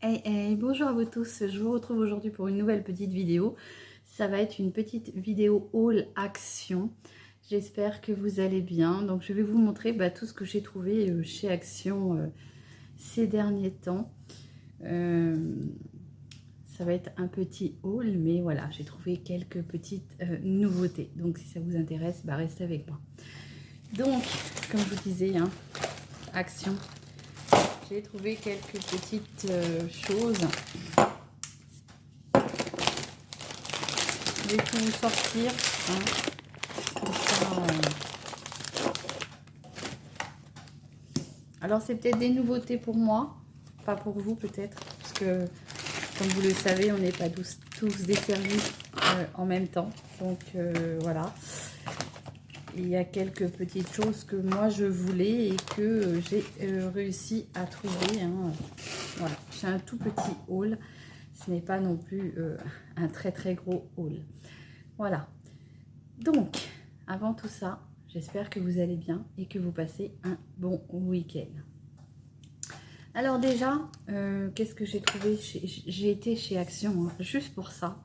Hey, hey, bonjour à vous tous, je vous retrouve aujourd'hui pour une nouvelle petite vidéo. Ça va être une petite vidéo haul action. J'espère que vous allez bien. Donc je vais vous montrer tout ce que j'ai trouvé chez Action ces derniers temps. Ça va être un petit haul, mais voilà, j'ai trouvé quelques petites nouveautés. Donc si ça vous intéresse, restez avec moi. Donc, comme je vous disais, Action. J'ai trouvé quelques petites choses. Je vais tout vous sortir. Comme ça, Alors, c'est peut-être des nouveautés pour moi, pas pour vous peut-être, parce que, comme vous le savez, on n'est pas tous desservis en même temps. Donc, voilà. Il y a quelques petites choses que moi je voulais et que j'ai réussi à trouver. Voilà, c'est un tout petit haul. Ce n'est pas non plus un très très gros haul. Voilà. Donc, avant tout ça, j'espère que vous allez bien et que vous passez un bon week-end. Alors déjà, qu'est-ce que j'ai trouvé? J'ai été chez Action, juste pour ça.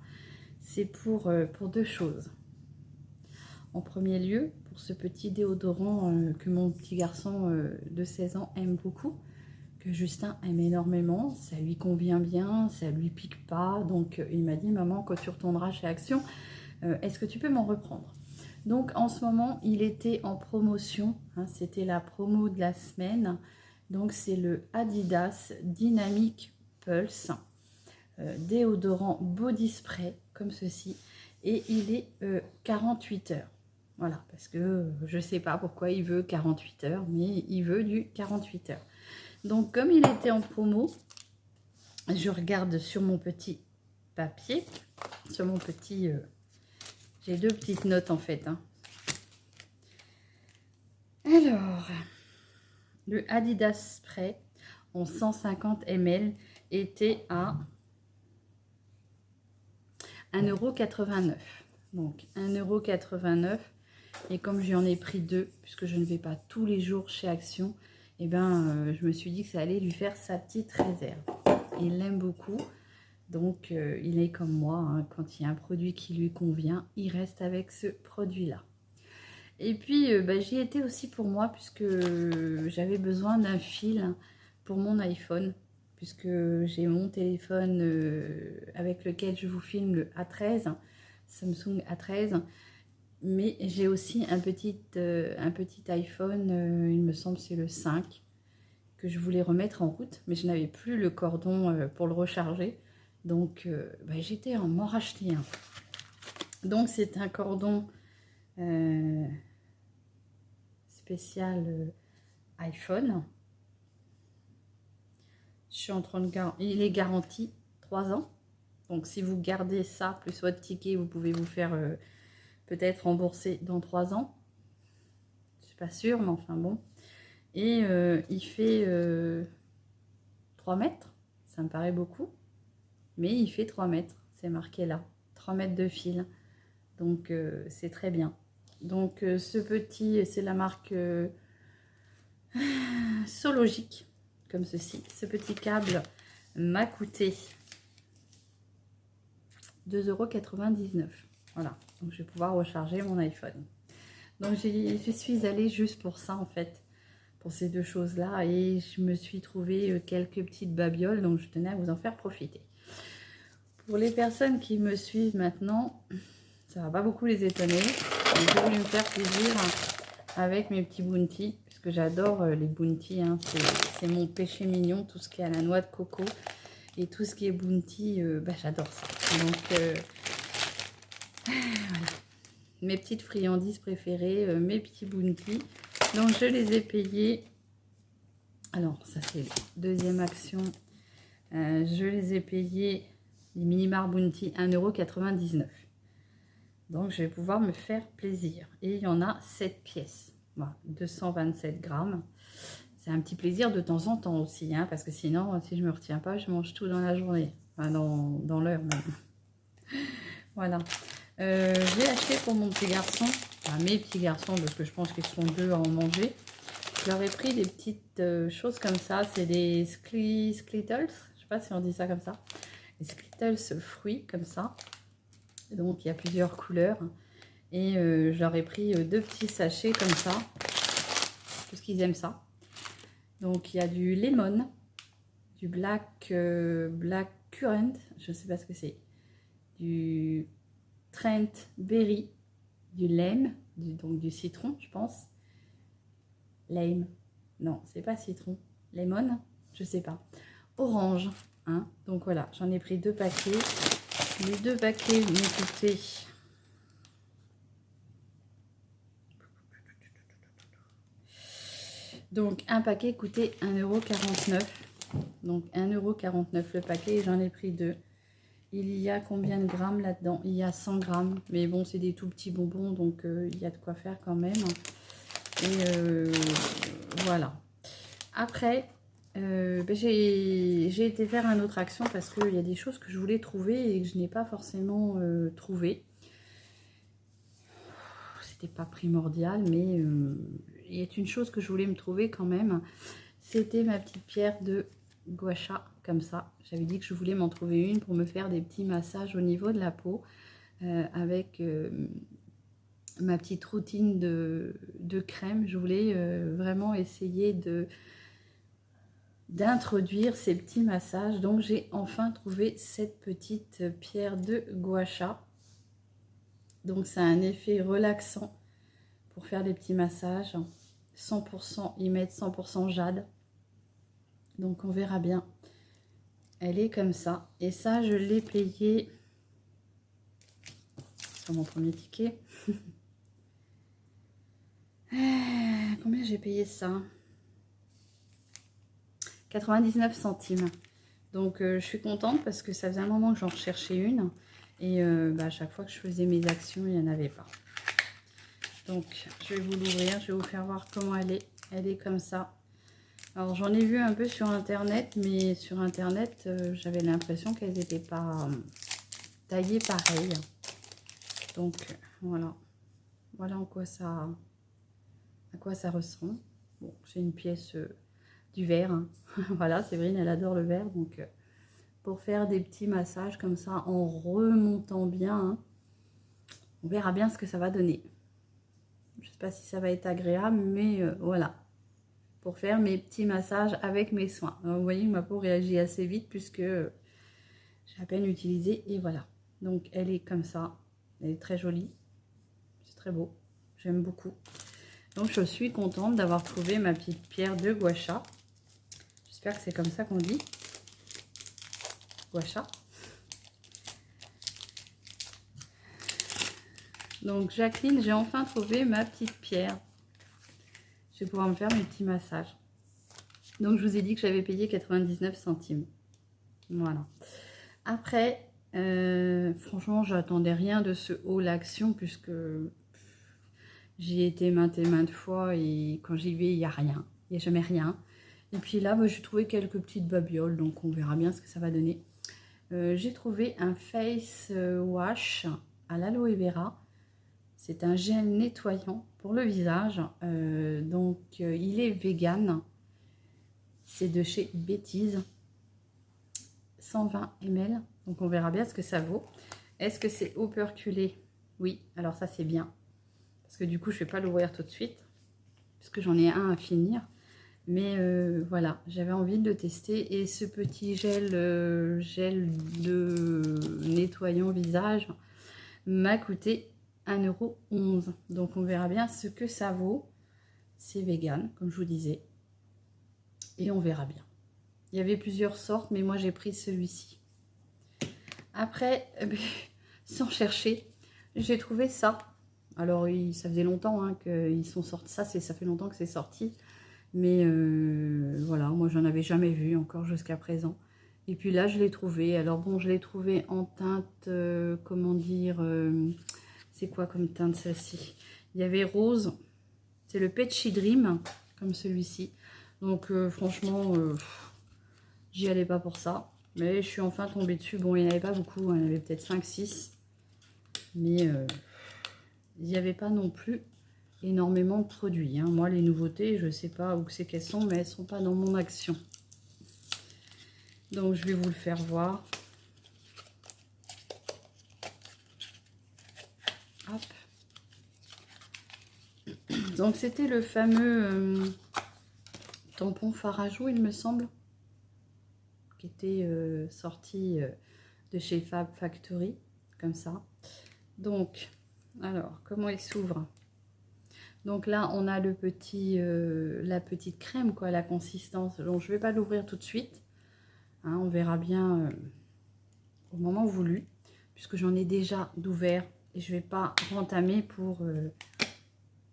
C'est pour deux choses. En premier lieu, pour ce petit déodorant que mon petit garçon de 16 ans aime beaucoup, que Justin aime énormément, ça lui convient bien, ça lui pique pas. Donc il m'a dit, maman, quand tu retourneras chez Action, est-ce que tu peux m'en reprendre? Donc en ce moment, il était en promotion, c'était la promo de la semaine. Donc c'est le Adidas Dynamic Pulse déodorant body spray, comme ceci. Et il est 48 heures. Voilà, parce que je ne sais pas pourquoi il veut 48 heures, mais il veut du 48 heures. Donc, comme il était en promo, je regarde sur mon petit papier, sur mon petit... j'ai deux petites notes en fait. Alors, le Adidas Spray en 150 ml était à 1,89 €. Donc, 1,89 €. Et comme j'en ai pris deux, puisque je ne vais pas tous les jours chez Action, je me suis dit que ça allait lui faire sa petite réserve. Il l'aime beaucoup, donc il est comme moi, quand il y a un produit qui lui convient, il reste avec ce produit-là. Et puis, j'y étais aussi pour moi, puisque j'avais besoin d'un fil pour mon iPhone, puisque j'ai mon téléphone avec lequel je vous filme, le A13, Samsung A13. Mais j'ai aussi un petit iPhone, il me semble c'est le 5, que je voulais remettre en route, mais je n'avais plus le cordon pour le recharger. Donc j'étais en m'en racheter un. Donc c'est un cordon spécial iPhone. Je suis en train de il est garanti 3 ans. Donc si vous gardez ça plus votre ticket, vous pouvez vous faire... peut-être remboursé dans 3 ans. Je suis pas sûre, mais enfin bon. Et il fait 3 mètres. Ça me paraît beaucoup. Mais il fait 3 mètres. C'est marqué là. 3 mètres de fil. Donc c'est très bien. Donc ce petit, c'est la marque Sologic. Comme ceci. Ce petit câble m'a coûté 2,99 €. Voilà, donc je vais pouvoir recharger mon iPhone. Donc je suis allée juste pour ça en fait, pour ces deux choses-là, et je me suis trouvé quelques petites babioles, donc je tenais à vous en faire profiter. Pour les personnes qui me suivent maintenant, ça va pas beaucoup les étonner, mais j'ai voulu me faire plaisir avec mes petits bounty, puisque j'adore les bounty, c'est mon péché mignon, tout ce qui est à la noix de coco, et tout ce qui est bounty, j'adore ça. Donc... voilà. Mes petites friandises préférées, mes petits bounty. Donc je les ai payés. Alors ça c'est la deuxième action. Je les ai payés, les Minimar Bounty, 1,99 €. Donc je vais pouvoir me faire plaisir. Et il y en a 7 pièces. Voilà, 227 grammes. C'est un petit plaisir de temps en temps aussi, parce que sinon, si je ne me retiens pas, je mange tout dans la journée. Enfin, dans l'heure même. Voilà. J'ai acheté pour mon petit garçon, mes petits garçons, parce que je pense qu'ils seront deux à en manger. Je leur ai pris des petites choses comme ça, c'est des Skittles, je pas si on dit ça comme ça. Les Skittles fruits comme ça. Donc il y a plusieurs couleurs. Et je leur ai pris 2 petits sachets comme ça. Parce qu'ils aiment ça. Donc il y a du lemon, du black currant, je ne sais pas ce que c'est. Du Trent berry, du lime, donc du citron je pense. Lime, non c'est pas citron. Lemon, je sais pas. Orange, hein. Donc voilà, j'en ai pris 2 paquets. Les 2 paquets m'ont coûté... Donc un paquet coûtait 1,49 €. Donc 1,49 € le paquet et j'en ai pris 2. Il y a combien de grammes là-dedans? Il y a 100 grammes. Mais bon, c'est des tout petits bonbons, donc il y a de quoi faire quand même. Et voilà. Après, j'ai été faire une autre action parce qu'il y a des choses que je voulais trouver et que je n'ai pas forcément trouvé. C'était pas primordial, mais il y a une chose que je voulais me trouver quand même. C'était ma petite pierre de gua sha, comme ça. J'avais dit que je voulais m'en trouver une pour me faire des petits massages au niveau de la peau avec ma petite routine de crème. Je voulais vraiment essayer d'introduire ces petits massages. Donc j'ai enfin trouvé cette petite pierre de gua sha. Donc ça a un effet relaxant pour faire des petits massages. 100%, ils mettent 100% jade. Donc on verra bien. Elle est comme ça. Et ça, je l'ai payé sur mon premier ticket. Combien j'ai payé ça? 99 centimes. Donc je suis contente parce que ça faisait un moment que j'en recherchais une. Et à chaque fois que je faisais mes actions, il n'y en avait pas. Donc je vais vous l'ouvrir. Je vais vous faire voir comment elle est. Elle est comme ça. Alors j'en ai vu un peu sur internet, mais sur internet j'avais l'impression qu'elles n'étaient pas taillées pareil. Donc voilà, voilà à quoi ça ressemble. Bon, j'ai une pièce du verre, hein. Voilà, Séverine elle adore le verre, donc pour faire des petits massages comme ça en remontant bien, hein, on verra bien ce que ça va donner. Je ne sais pas si ça va être agréable, mais voilà. Pour faire mes petits massages avec mes soins. Alors, vous voyez que ma peau réagit assez vite puisque j'ai à peine utilisé et voilà. Donc elle est comme ça, elle est très jolie, c'est très beau, j'aime beaucoup. Donc je suis contente d'avoir trouvé ma petite pierre de gua sha. J'espère que c'est comme ça qu'on dit. Gua sha. Donc Jacqueline, j'ai enfin trouvé ma petite pierre. Je vais pouvoir me faire mes petits massages. Donc je vous ai dit que j'avais payé 99 centimes. Voilà. Après, franchement, j'attendais rien de ce haul action puisque j'y ai été maintes et maintes fois et quand j'y vais, il n'y a rien. Il n'y a jamais rien. Et puis là, j'ai trouvé quelques petites babioles, donc on verra bien ce que ça va donner. J'ai trouvé un face wash à l'aloe vera. C'est un gel nettoyant pour le visage. Il est vegan. C'est de chez Bêtise. 120 ml. Donc on verra bien ce que ça vaut. Est-ce que c'est operculé? Oui, alors ça c'est bien. Parce que du coup je ne vais pas l'ouvrir tout de suite. Parce que j'en ai un à finir. Mais voilà, j'avais envie de le tester. Et ce petit gel de nettoyant visage m'a coûté 1,11 €. Donc on verra bien ce que ça vaut. C'est vegan, comme je vous disais. Et on verra bien. Il y avait plusieurs sortes, mais moi j'ai pris celui-ci. Après, sans chercher, j'ai trouvé ça. Alors ça faisait longtemps hein, qu'ils sont sortis. Ça fait longtemps que c'est sorti. Mais voilà, moi j'en avais jamais vu encore jusqu'à présent. Et puis là je l'ai trouvé. Alors bon, je l'ai trouvé en teinte, comment dire, c'est quoi comme teinte celle-ci? Il y avait rose, c'est le Peachy Dream, comme celui-ci. Donc franchement, j'y allais pas pour ça. Mais je suis enfin tombée dessus. Bon, il n'y en avait pas beaucoup, hein, il y en avait peut-être 5-6. Mais il n'y avait pas non plus énormément de produits, hein. Moi, les nouveautés, je sais pas où c'est qu'elles sont, mais elles sont pas dans mon action. Donc je vais vous le faire voir. Hop. Donc c'était le fameux tampon Farajou, il me semble, qui était sorti de chez Fab Factory, comme ça. Donc, alors, comment il s'ouvre? Donc là, on a le petit, la petite crème, quoi, la consistance. Donc, je ne vais pas l'ouvrir tout de suite. Hein, on verra bien au moment voulu, puisque j'en ai déjà d'ouvert et je ne vais pas rentamer pour...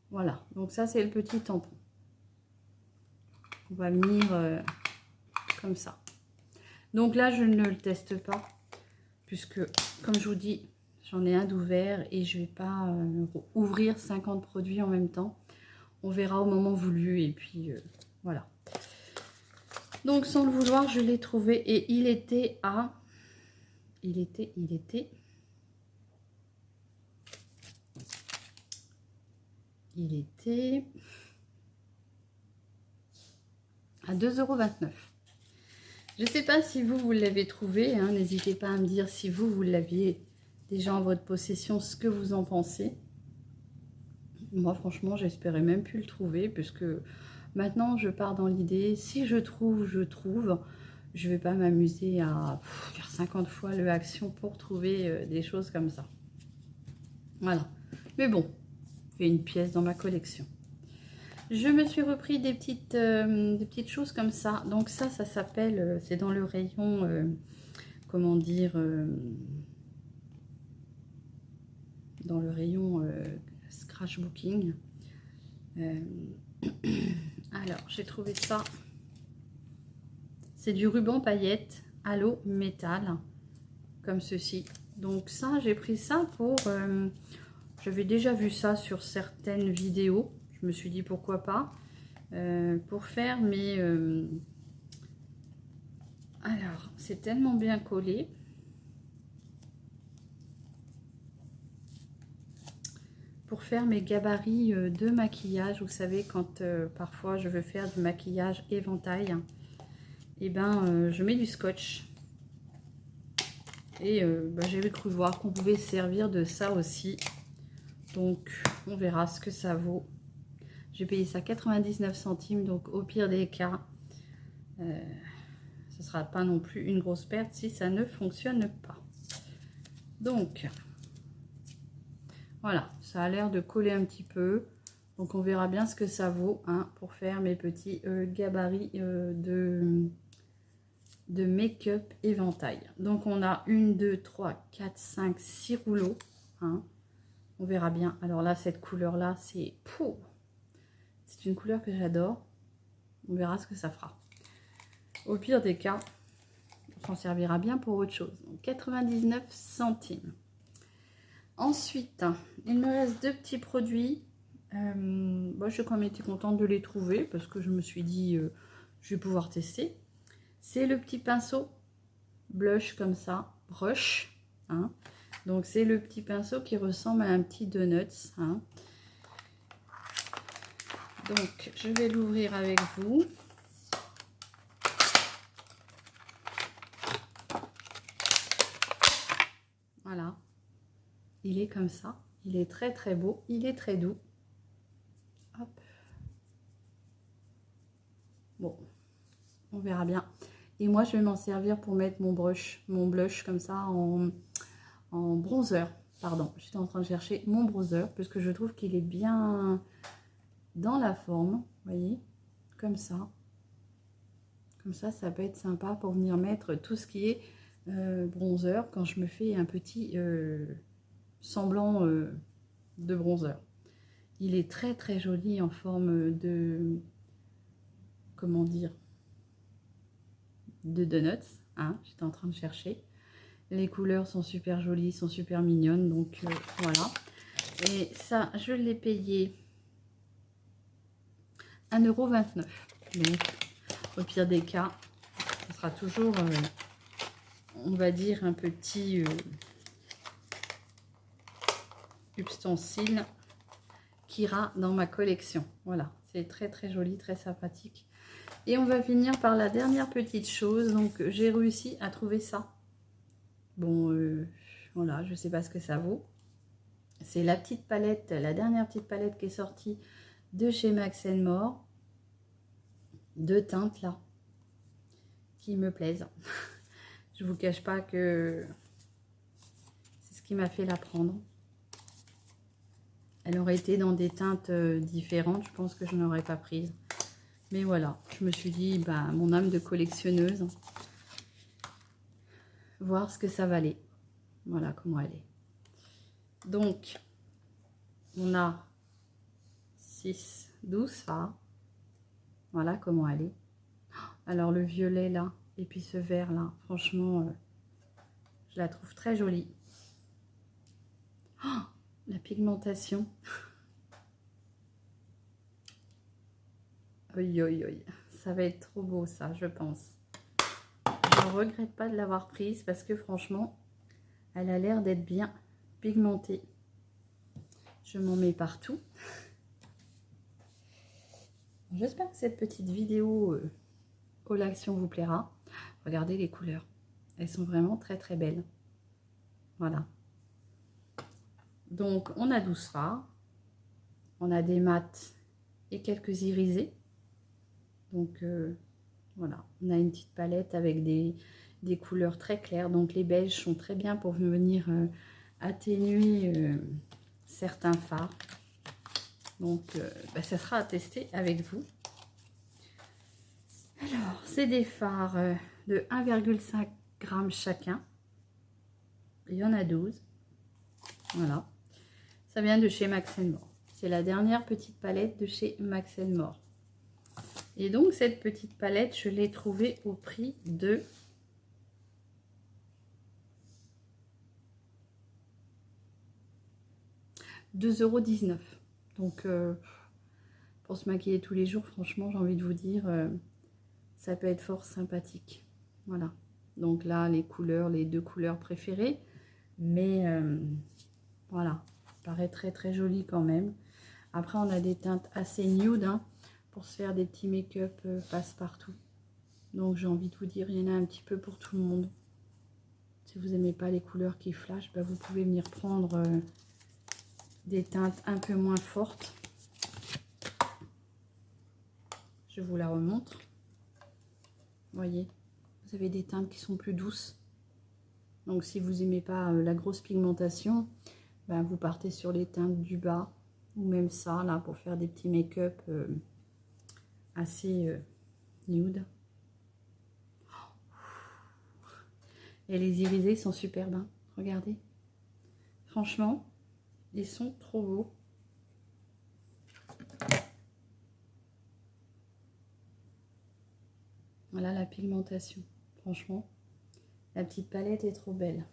voilà, donc ça, c'est le petit tampon. On va venir comme ça. Donc là, je ne le teste pas, puisque, comme je vous dis, j'en ai un d'ouvert et je ne vais pas ouvrir 50 produits en même temps. On verra au moment voulu et puis voilà. Donc sans le vouloir, je l'ai trouvé et il était à... Il était à 2,29 €. Je ne sais pas si vous l'avez trouvé, hein, n'hésitez pas à me dire si vous l'aviez déjà en votre possession, ce que vous en pensez. Moi, franchement, j'espérais même plus le trouver, puisque maintenant, je pars dans l'idée, si je trouve, je trouve. Je ne vais pas m'amuser à faire 50 fois le action pour trouver des choses comme ça. Voilà. Mais bon, fait une pièce dans ma collection. Je me suis repris des petites choses comme ça. Donc ça s'appelle, c'est dans le rayon, comment dire, dans le rayon scratchbooking. Alors, j'ai trouvé ça. C'est du ruban paillette halo métal, comme ceci. Donc ça, j'ai pris ça pour... j'avais déjà vu ça sur certaines vidéos. Je me suis dit pourquoi pas. Pour faire mes... alors, c'est tellement bien collé. Pour faire mes gabarits de maquillage, vous savez, quand parfois je veux faire du maquillage éventail, et ben je mets du scotch. Et j'avais cru voir qu'on pouvait se servir de ça aussi. Donc, on verra ce que ça vaut. J'ai payé ça 99 centimes, donc au pire des cas, ce ne sera pas non plus une grosse perte si ça ne fonctionne pas. Donc, voilà, ça a l'air de coller un petit peu. Donc, on verra bien ce que ça vaut hein, pour faire mes petits gabarits de make-up éventail. Donc, on a 1, 2, 3, 4, 5, 6 rouleaux. Hein. On verra bien. Alors là, cette couleur-là, c'est une couleur que j'adore. On verra ce que ça fera. Au pire des cas, on s'en servira bien pour autre chose. Donc, 99 centimes. Ensuite, il me reste deux petits produits. Moi, j'ai quand même été contente de les trouver parce que je me suis dit, je vais pouvoir tester. C'est le petit pinceau blush comme ça, brush. Hein. Donc, c'est le petit pinceau qui ressemble à un petit donuts. Hein. Donc, je vais l'ouvrir avec vous. Voilà. Il est comme ça. Il est très très beau. Il est très doux. Hop. Bon, on verra bien. Et moi, je vais m'en servir pour mettre mon blush comme ça en bronzer. Pardon, j'étais en train de chercher mon bronzer parce que je trouve qu'il est bien dans la forme. Vous voyez, comme ça. Comme ça peut être sympa pour venir mettre tout ce qui est bronzer quand je me fais un petit semblant de bronzer. Il est très très joli en forme de, comment dire, de donuts. Hein, j'étais en train de chercher. Les couleurs sont super jolies, sont super mignonnes. Donc voilà. Et ça, je l'ai payé 1,29 €. Donc au pire des cas, ce sera toujours, on va dire, un petit ustensile qui ira dans ma collection. Voilà, c'est très très joli, très sympathique. Et on va finir par la dernière petite chose. Donc j'ai réussi à trouver ça. Bon, voilà, je sais pas ce que ça vaut. C'est la petite palette, la dernière petite palette qui est sortie de chez Max More. Deux teintes là, qui me plaisent. Je vous cache pas que c'est ce qui m'a fait la prendre. Elle aurait été dans des teintes différentes, je pense que je n'aurais pas prise. Mais voilà, je me suis dit, bah, mon âme de collectionneuse, voir ce que ça valait. Voilà comment elle est. Donc, on a 6, 12 fards. Voilà comment elle est. Alors, le violet là, et puis ce vert là, franchement, je la trouve très jolie. Oh, la pigmentation. Oi, oi, oi. Ça va être trop beau ça, je pense. Je ne regrette pas de l'avoir prise parce que franchement, elle a l'air d'être bien pigmentée. Je m'en mets partout. J'espère que cette petite vidéo collation vous plaira. Regardez les couleurs. Elles sont vraiment très très belles. Voilà. Donc, on a 12 fards. On a des mats et quelques irisés. Donc, voilà. On a une petite palette avec des couleurs très claires. Donc, les beiges sont très bien pour venir atténuer certains fards. Donc, bah, ça sera à tester avec vous. Alors, c'est des fards de 1,5 g chacun. Il y en a 12. Voilà. Ça vient de chez Max More. C'est la dernière petite palette de chez Max More. Et donc, cette petite palette, je l'ai trouvée au prix de 2,19 €. Donc, pour se maquiller tous les jours, franchement, j'ai envie de vous dire, ça peut être fort sympathique. Voilà. Donc là, les couleurs, les deux couleurs préférées. Mais voilà, paraît très très joli quand même. Après, on a des teintes assez nude hein, pour se faire des petits make-up passe-partout. Donc j'ai envie de vous dire, il y en a un petit peu pour tout le monde. Si vous n'aimez pas les couleurs qui flashent, bah, vous pouvez venir prendre des teintes un peu moins fortes. Je vous la remontre. Vous voyez, vous avez des teintes qui sont plus douces. Donc si vous n'aimez pas la grosse pigmentation, ben, vous partez sur les teintes du bas. Ou même ça, là, pour faire des petits make-up assez nude. Et les irisés sont superbes, hein. Regardez. Franchement, ils sont trop beaux. Voilà la pigmentation. Franchement, la petite palette est trop belle.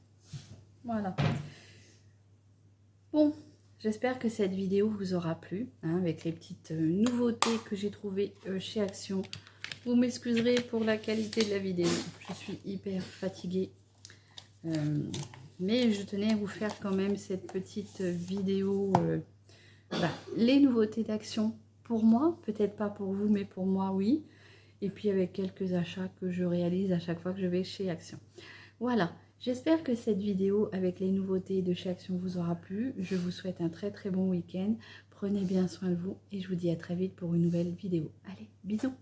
Voilà. Bon, j'espère que cette vidéo vous aura plu, hein, avec les petites nouveautés que j'ai trouvées chez Action. Vous m'excuserez pour la qualité de la vidéo. Je suis hyper fatiguée. Mais je tenais à vous faire quand même cette petite vidéo. Les nouveautés d'Action pour moi. Peut-être pas pour vous, mais pour moi, oui. Et puis avec quelques achats que je réalise à chaque fois que je vais chez Action. Voilà. J'espère que cette vidéo avec les nouveautés de chez Action vous aura plu. Je vous souhaite un très très bon week-end. Prenez bien soin de vous et je vous dis à très vite pour une nouvelle vidéo. Allez, bisous!